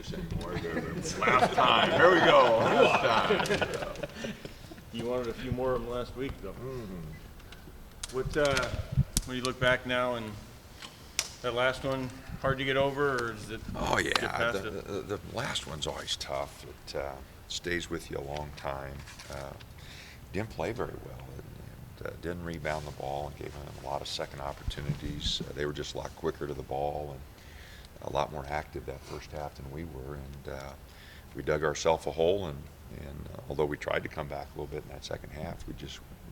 this anymore. Last time. Here we go. Last time. You wanted a few more of them last week, though. Mm-hmm. When you look back now and that last one, hard to get over, or is it? Oh yeah, get past it? the last one's always tough. It stays with you a long time. Didn't play very well, and didn't rebound the ball, and gave them a lot of second opportunities. They were just a lot quicker to the ball and a lot more active that first half than we were, and we dug ourselves a hole. And although we tried to come back a little bit in that second half, we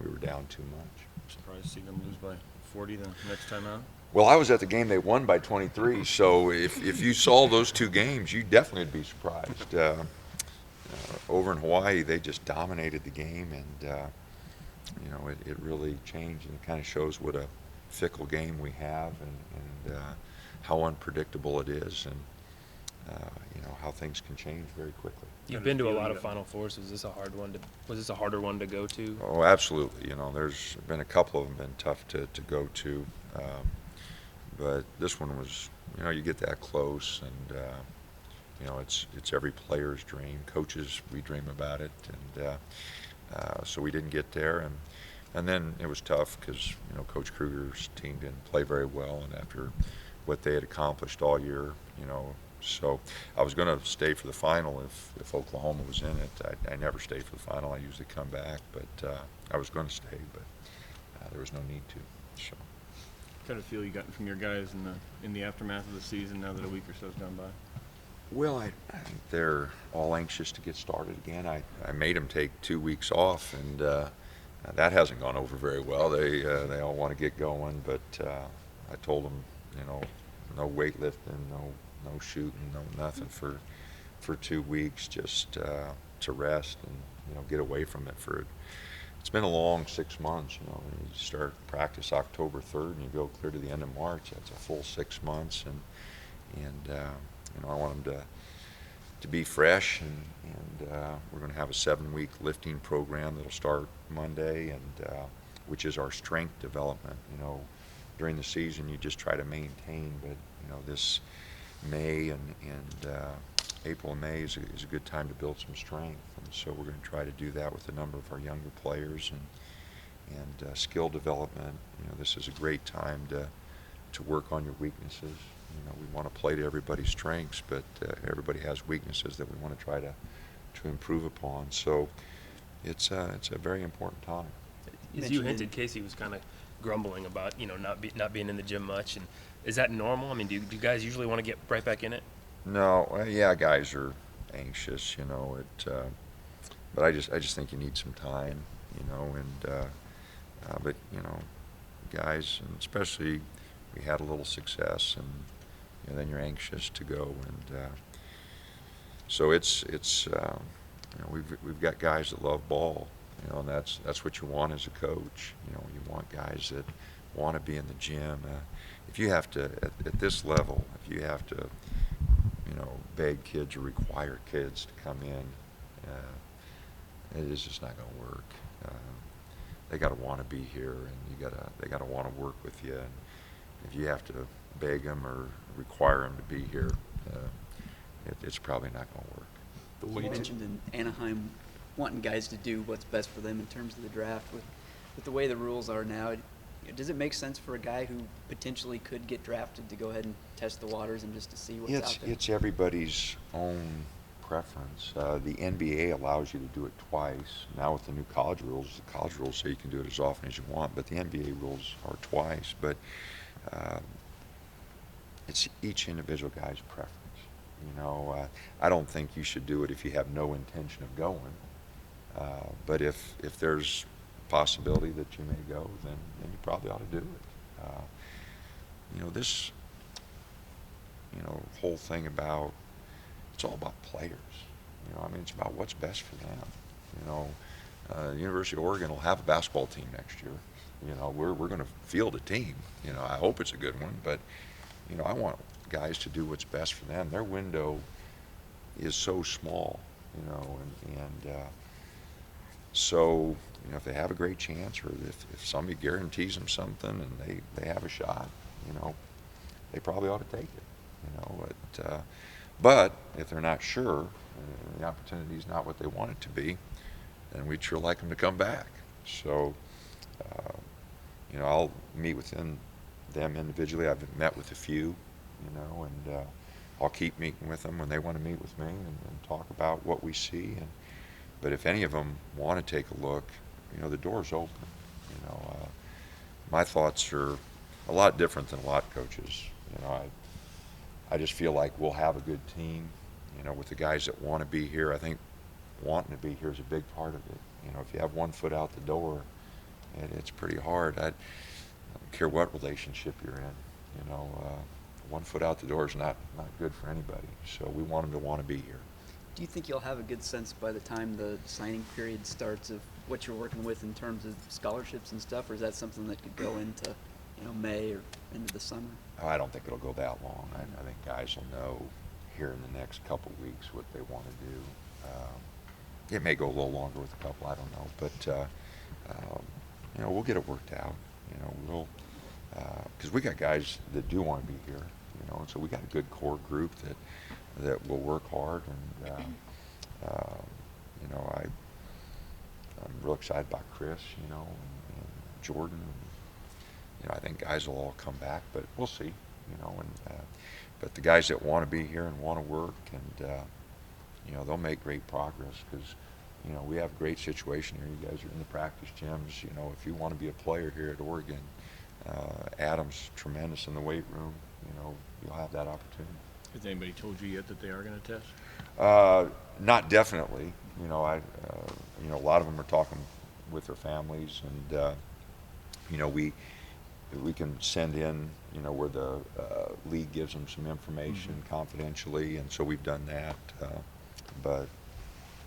were down too much. Surprised to see them lose by 40 the next time out. Well, I was at the game they won by 23, so if you saw those two games, you definitely would be surprised. Over in Hawaii, they just dominated the game, and it really changed, and it kind of shows what a fickle game we have, and how unpredictable it is, and how things can change very quickly. You've been to a lot of Final Fours. Was this a harder one to go to? Oh, absolutely. There's been a couple of them been tough to go to, but this one was, you get that close, and it's every player's dream. Coaches, we dream about it, and so we didn't get there, and then it was tough because Coach Kruger's team didn't play very well, and after what they had accomplished all year, so I was going to stay for the final if Oklahoma was in it. I never stayed for the final. I usually come back, but I was going to stay, but there was no need to. So. What kind of feel you gotten from your guys in the aftermath of the season now that a week or so has gone by? Well, I think they're all anxious to get started again. I made them take 2 weeks off, and that hasn't gone over very well. They all want to get going, but I told them, no weightlifting, no shooting, no nothing for 2 weeks, just to rest and get away from it. It's been a long 6 months. You start practice October 3rd and you go clear to the end of March. That's a full 6 months, and I want them to be fresh, and we're going to have a 7-week lifting program that'll start Monday, and which is our strength development. During the season you just try to maintain, but this May and April and May is a good time to build some strength, and so we're going to try to do that with a number of our younger players, and skill development. This is a great time to work on your weaknesses. We want to play to everybody's strengths, but everybody has weaknesses that we want to try to improve upon. So it's a very important time. As you hinted, Casey was kind of grumbling about not being in the gym much, and is that normal? I mean, do you guys usually want to get right back in it? No, yeah, guys are anxious, but I just think you need some time, but guys, and especially we had a little success, and then you're anxious to go, and so it's we've got guys that love ball, and that's what you want as a coach. You want guys that want to be in the gym. If you have to at this level, if you have to beg kids or require kids to come in, it is just not going to work. They got to want to be here, and they got to want to work with you. And if you have to beg them or require them to be here, it's probably not going to work. You mentioned in Anaheim wanting guys to do what's best for them in terms of the draft. With the way the rules are now, does it make sense for a guy who potentially could get drafted to go ahead and test the waters and just to see what's out there? It's everybody's own preference. The NBA allows you to do it twice. Now with the new college rules say you can do it as often as you want, but the NBA rules are twice. But it's each individual guy's preference. I don't think you should do it if you have no intention of going. But if there's possibility that you may go, then you probably ought to do it. This whole thing about, it's all about players. It's about what's best for them. The University of Oregon will have a basketball team next year. We're going to field a team. I hope it's a good one, but I want guys to do what's best for them. Their window is so small, so if they have a great chance, or if somebody guarantees them something and they have a shot, they probably ought to take it. But But if they're not sure, the opportunity is not what they want it to be, then we'd sure like them to come back. So, I'll meet with them individually. I've met with a few, and I'll keep meeting with them when they want to meet with me and talk about what we see. But if any of them want to take a look, the door's open. My thoughts are a lot different than a lot of coaches. I just feel like we'll have a good team, with the guys that want to be here. I think wanting to be here is a big part of it. If you have one foot out the door, it's pretty hard. I don't care what relationship you're in. One foot out the door is not good for anybody. So we want them to want to be here. Do you think you'll have a good sense by the time the signing period starts of what you're working with in terms of scholarships and stuff, or is that something that could go into, May or into the summer? Oh, I don't think it'll go that long. I think guys will know here in the next couple weeks what they want to do. It may go a little longer with a couple, I don't know, but we'll get it worked out. We'll because we got guys that do want to be here, and so we got a good core group that will work hard, and I'm real excited about Chris, and Jordan. I think guys will all come back, but we'll see, but the guys that want to be here and want to work, and they'll make great progress because we have a great situation here. You guys are in the practice gyms. If you want to be a player here at Oregon, Adam's tremendous in the weight room. You'll have that opportunity. Has anybody told you yet that they are going to test? Not definitely. A lot of them are talking with their families, and we can send in, where the league gives them some information confidentially, and so we've done that. But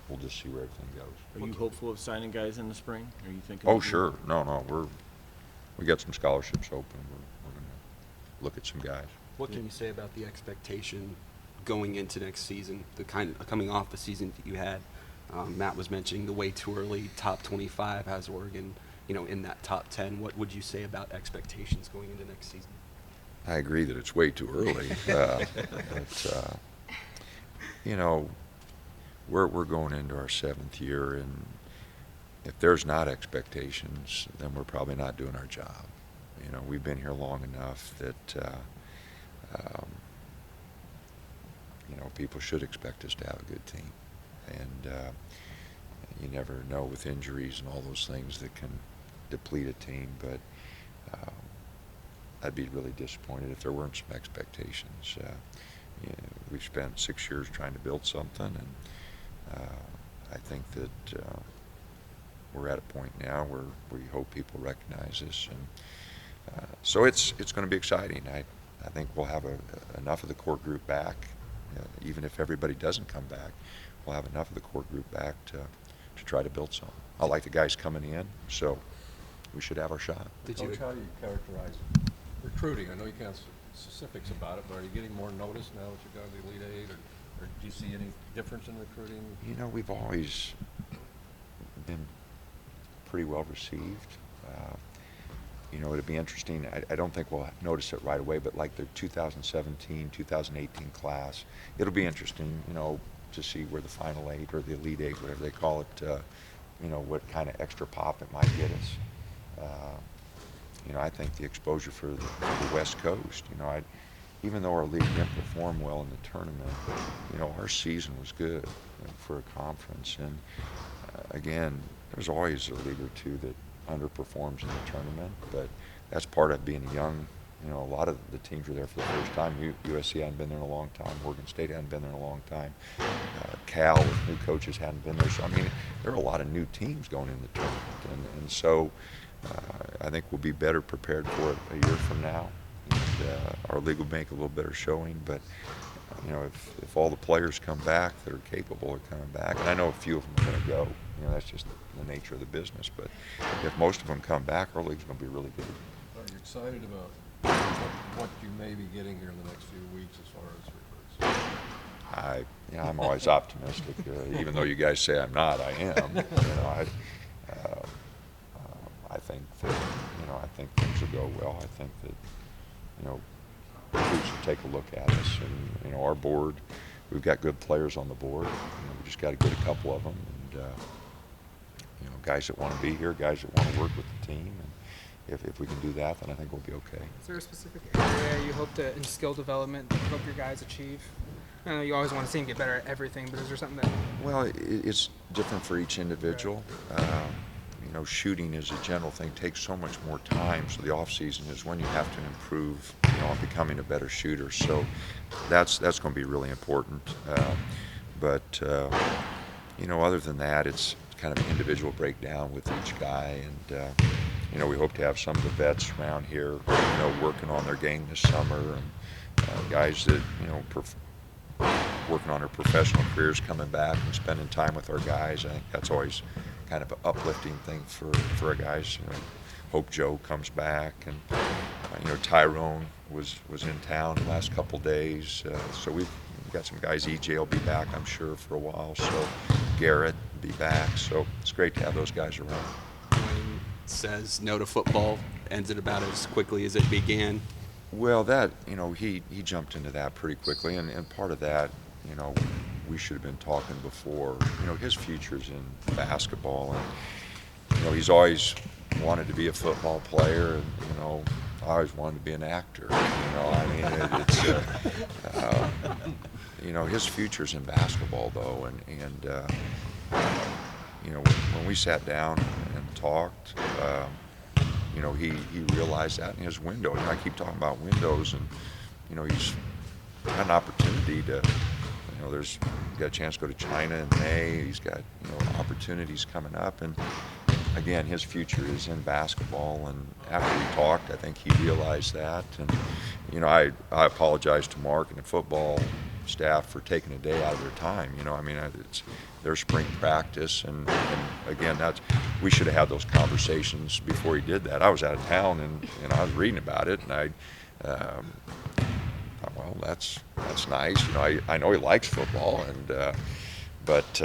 we'll just see where everything goes. Are you hopeful of signing guys in the spring? Are you thinking? Oh, sure. No, we got some scholarships open. We're going to look at some guys. What can you say about the expectation going into next season, coming off the season that you had? Matt was mentioning the way too early top 25 has Oregon, in that top 10. What would you say about expectations going into next season? I agree that it's way too early. We're going into our 7th year, and if there's not expectations, then we're probably not doing our job. We've been here long enough that people should expect us to have a good team, and you never know with injuries and all those things that can deplete a team, but I'd be really disappointed if there weren't some expectations. We've spent 6 years trying to build something, and I think that we're at a point now where we hope people recognize this, and so it's going to be exciting. I think we'll have enough of the core group back, even if everybody doesn't come back. We'll have enough of the core group back to try to build something. I like the guys coming in, so we should have our shot. Coach, how do you characterize recruiting? I know you can't specifics about it, but are you getting more notice now that you've got the Elite Eight, or do you see any difference in recruiting? We've always been pretty well received. It'd be interesting. I don't think we'll notice it right away, but like the 2017, 2018 class, it'll be interesting, to see where the Final Eight or the Elite Eight, whatever they call it, what kind of extra pop it might get us. I think the exposure for the West Coast, even though our league didn't perform well in the tournament, our season was good for a conference. And again, there's always a league or two that underperforms in the tournament, but that's part of being young. A lot of the teams were there for the first time. USC hadn't been there in a long time. Oregon State hadn't been there in a long time. Cal with new coaches hadn't been there. So, there are a lot of new teams going in the tournament. And so I think we'll be better prepared for it a year from now. And our league will make a little better showing. But, if all the players come back that are capable of coming back, and I know a few of them are going to go. That's just the nature of the business. But if most of them come back, our league's going to be really good. Are you excited about what you may be getting here in the next few weeks as far as recruits? I'm always optimistic. Even though you guys say I'm not, I am. I think that I think things will go well. I think that recruits will take a look at us, and our board we've got good players on the board. We just got to get a couple of them, and guys that want to be here, guys that want to work with the team. And if we can do that, then I think we'll be okay. Is there a specific area you hope to, in skill development, that you hope your guys achieve? I know you always want to see them get better at everything, but is there something that... Well, it's different for each individual. Shooting as a general thing takes so much more time, so the off season is when you have to improve, on becoming a better shooter. So that's going to be really important. But other than that, it's kind of an individual breakdown with each guy, and we hope to have some of the vets around here, working on their game this summer, and guys that working on their professional careers, coming back and spending time with our guys. I think that's always kind of an uplifting thing for our guys. Hope Joe comes back, and Tyrone was in town the last couple days, so we've got some guys. EJ will be back, I'm sure, for a while. So Garrett will be back. So it's great to have those guys around. Dwayne says no to football, ends it about as quickly as it began. Well, that, he jumped into that pretty quickly, and part of that, we should have been talking before. His future's in basketball, and, he's always wanted to be a football player, and, I always wanted to be an actor. His future's in basketball, though, and when we sat down and talked, he realized that in his window. I keep talking about windows, and he's got an opportunity to. There's got a chance to go to China in May. He's got opportunities coming up, and again, his future is in basketball. And after we talked, I think he realized that. And I apologize to Mark and the football staff for taking a day out of their time. It's their spring practice, and again, we should have had those conversations before he did that. I was out of town, and I was reading about it, and I thought, well, that's nice. I know he likes football, and but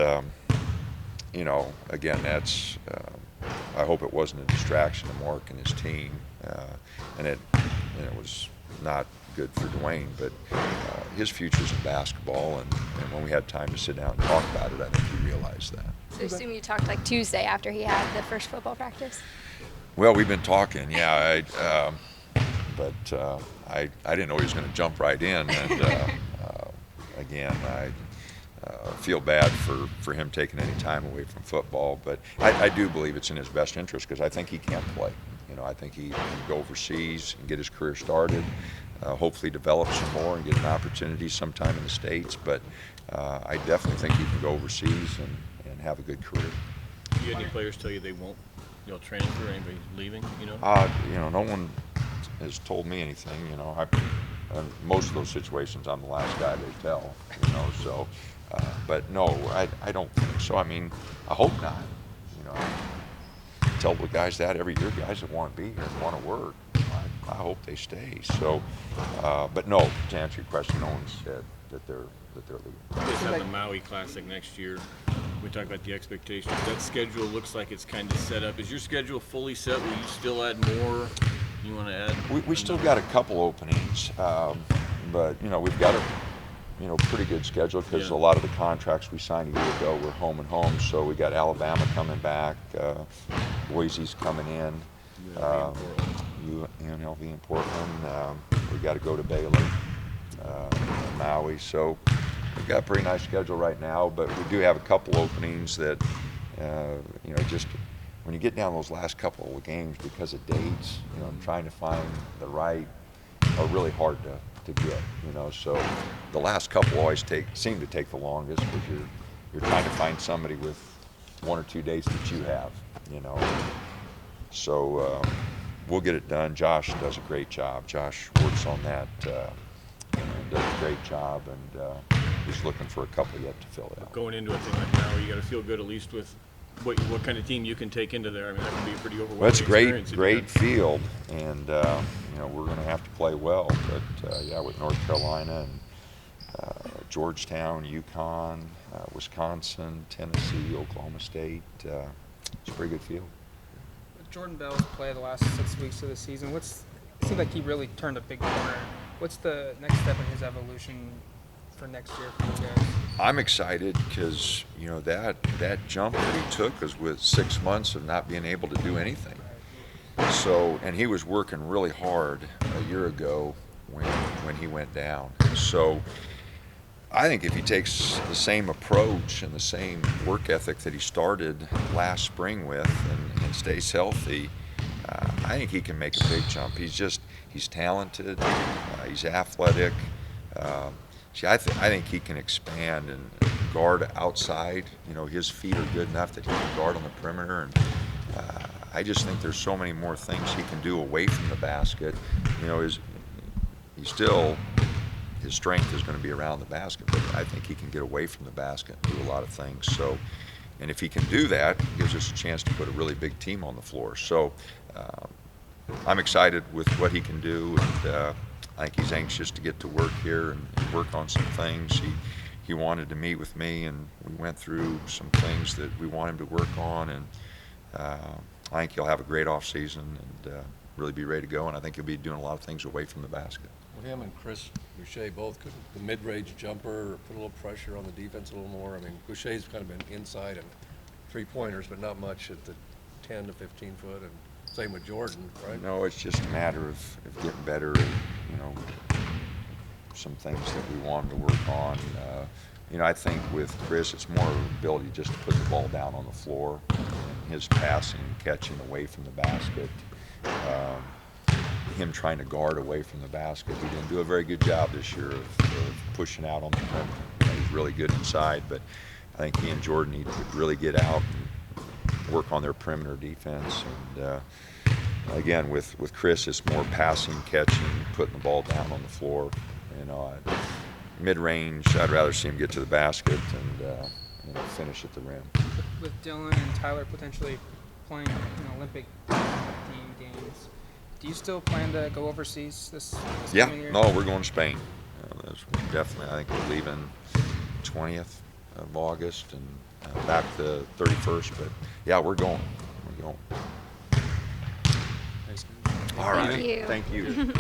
again, that's I hope it wasn't a distraction to Mark and his team, and it was not good for Dwayne, but his future's in basketball, and when we had time to sit down and talk about it, I think he realized that. So I assume you talked like Tuesday after he had the first football practice? Well, we've been talking, yeah. But I didn't know he was going to jump right in, and again, I feel bad for him taking any time away from football, but I do believe it's in his best interest, because I think he can play. I think he can go overseas and get his career started, hopefully develop some more and get an opportunity sometime in the States, but I definitely think he can go overseas and have a good career. Do you have any players tell you they won't transfer, anybody leaving, No one has told me anything, in most of those situations, I'm the last guy they tell, so, but no, I don't think so. I hope not, I tell the guys that every year, guys that want to be here and want to work, I hope they stay, so, but no, to answer your question, no one said that they're leaving. You guys have the Maui Classic next year. We talk about the expectations. That schedule looks like it's kind of set up. Is your schedule fully set? Will you still add more? You want to add? We still got a couple openings, but we've got a pretty good schedule, because a lot of the contracts we signed a year ago were home and home. So we got Alabama coming back, Boise's coming in, UNLV in Portland. We got to go to Baylor, Maui. So we've got a pretty nice schedule right now, but we do have a couple openings that just when you get down those last couple of games, because of dates, trying to find the right are really hard to get, so the last couple always seem to take the longest, because you're trying to find somebody with 1 or 2 dates that you have, so we'll get it done. Josh does a great job. Josh works on that and does a great job, and he's looking for a couple yet to fill it out. Going into a thing like now, you got to feel good at least with what kind of team you can take into there. That can be a pretty overwhelming experience. Well, it's a great field, and we're going to have to play well. But with North Carolina and Georgetown, UConn, Wisconsin, Tennessee, Oklahoma State, it's a pretty good field. With Jordan Bell's play the last 6 weeks of the season, it seems like he really turned a big corner. What's the next step in his evolution for next year for you guys? I'm excited because, you know, that jump that he took was with 6 months of not being able to do anything. So, and he was working really hard a year ago when he went down. So I think if he takes the same approach and the same work ethic that he started last spring with and stays healthy, I think he can make a big jump. He's talented, he's athletic. I think he can expand and guard outside. You know, his feet are good enough that he can guard on the perimeter. And I just think there's so many more things he can do away from the basket. You know, his strength is going to be around the basket, but I think he can get away from the basket and do a lot of things. So, and if he can do that, it gives us a chance to put a really big team on the floor. So I'm excited with what he can do, and I think he's anxious to get to work here and work on some things. He wanted to meet with me, and we went through some things that we want him to work on, and I think he'll have a great off season and really be ready to go, and I think he'll be doing a lot of things away from the basket. Well, him and Chris Boucher both could the mid-range jumper put a little pressure on the defense a little more. I mean, Boucher's kind of been inside and three-pointers, but not much at the 10 to 15 foot, and same with Jordan, right? No, it's just a matter of getting better at, you know, some things that we want him to work on. You know, I think with Chris, it's more of an ability just to put the ball down on the floor, and his passing, catching away from the basket. Him trying to guard away from the basket. He didn't do a very good job this year of pushing out on the perimeter. You know, he's really good inside, but I think he and Jordan need to really get out and work on their perimeter defense. And again, with Chris, it's more passing, catching, putting the ball down on the floor. You know, mid-range, I'd rather see him get to the basket and you know, finish at the rim. With Dylan and Tyler potentially playing Olympic team games, do you still plan to go overseas this coming year? No, we're going to Spain. Definitely, I think we're leaving 20th of August and back the 31st. But yeah, we're going. We're going. Thanks. All right. Thank you. Thank you.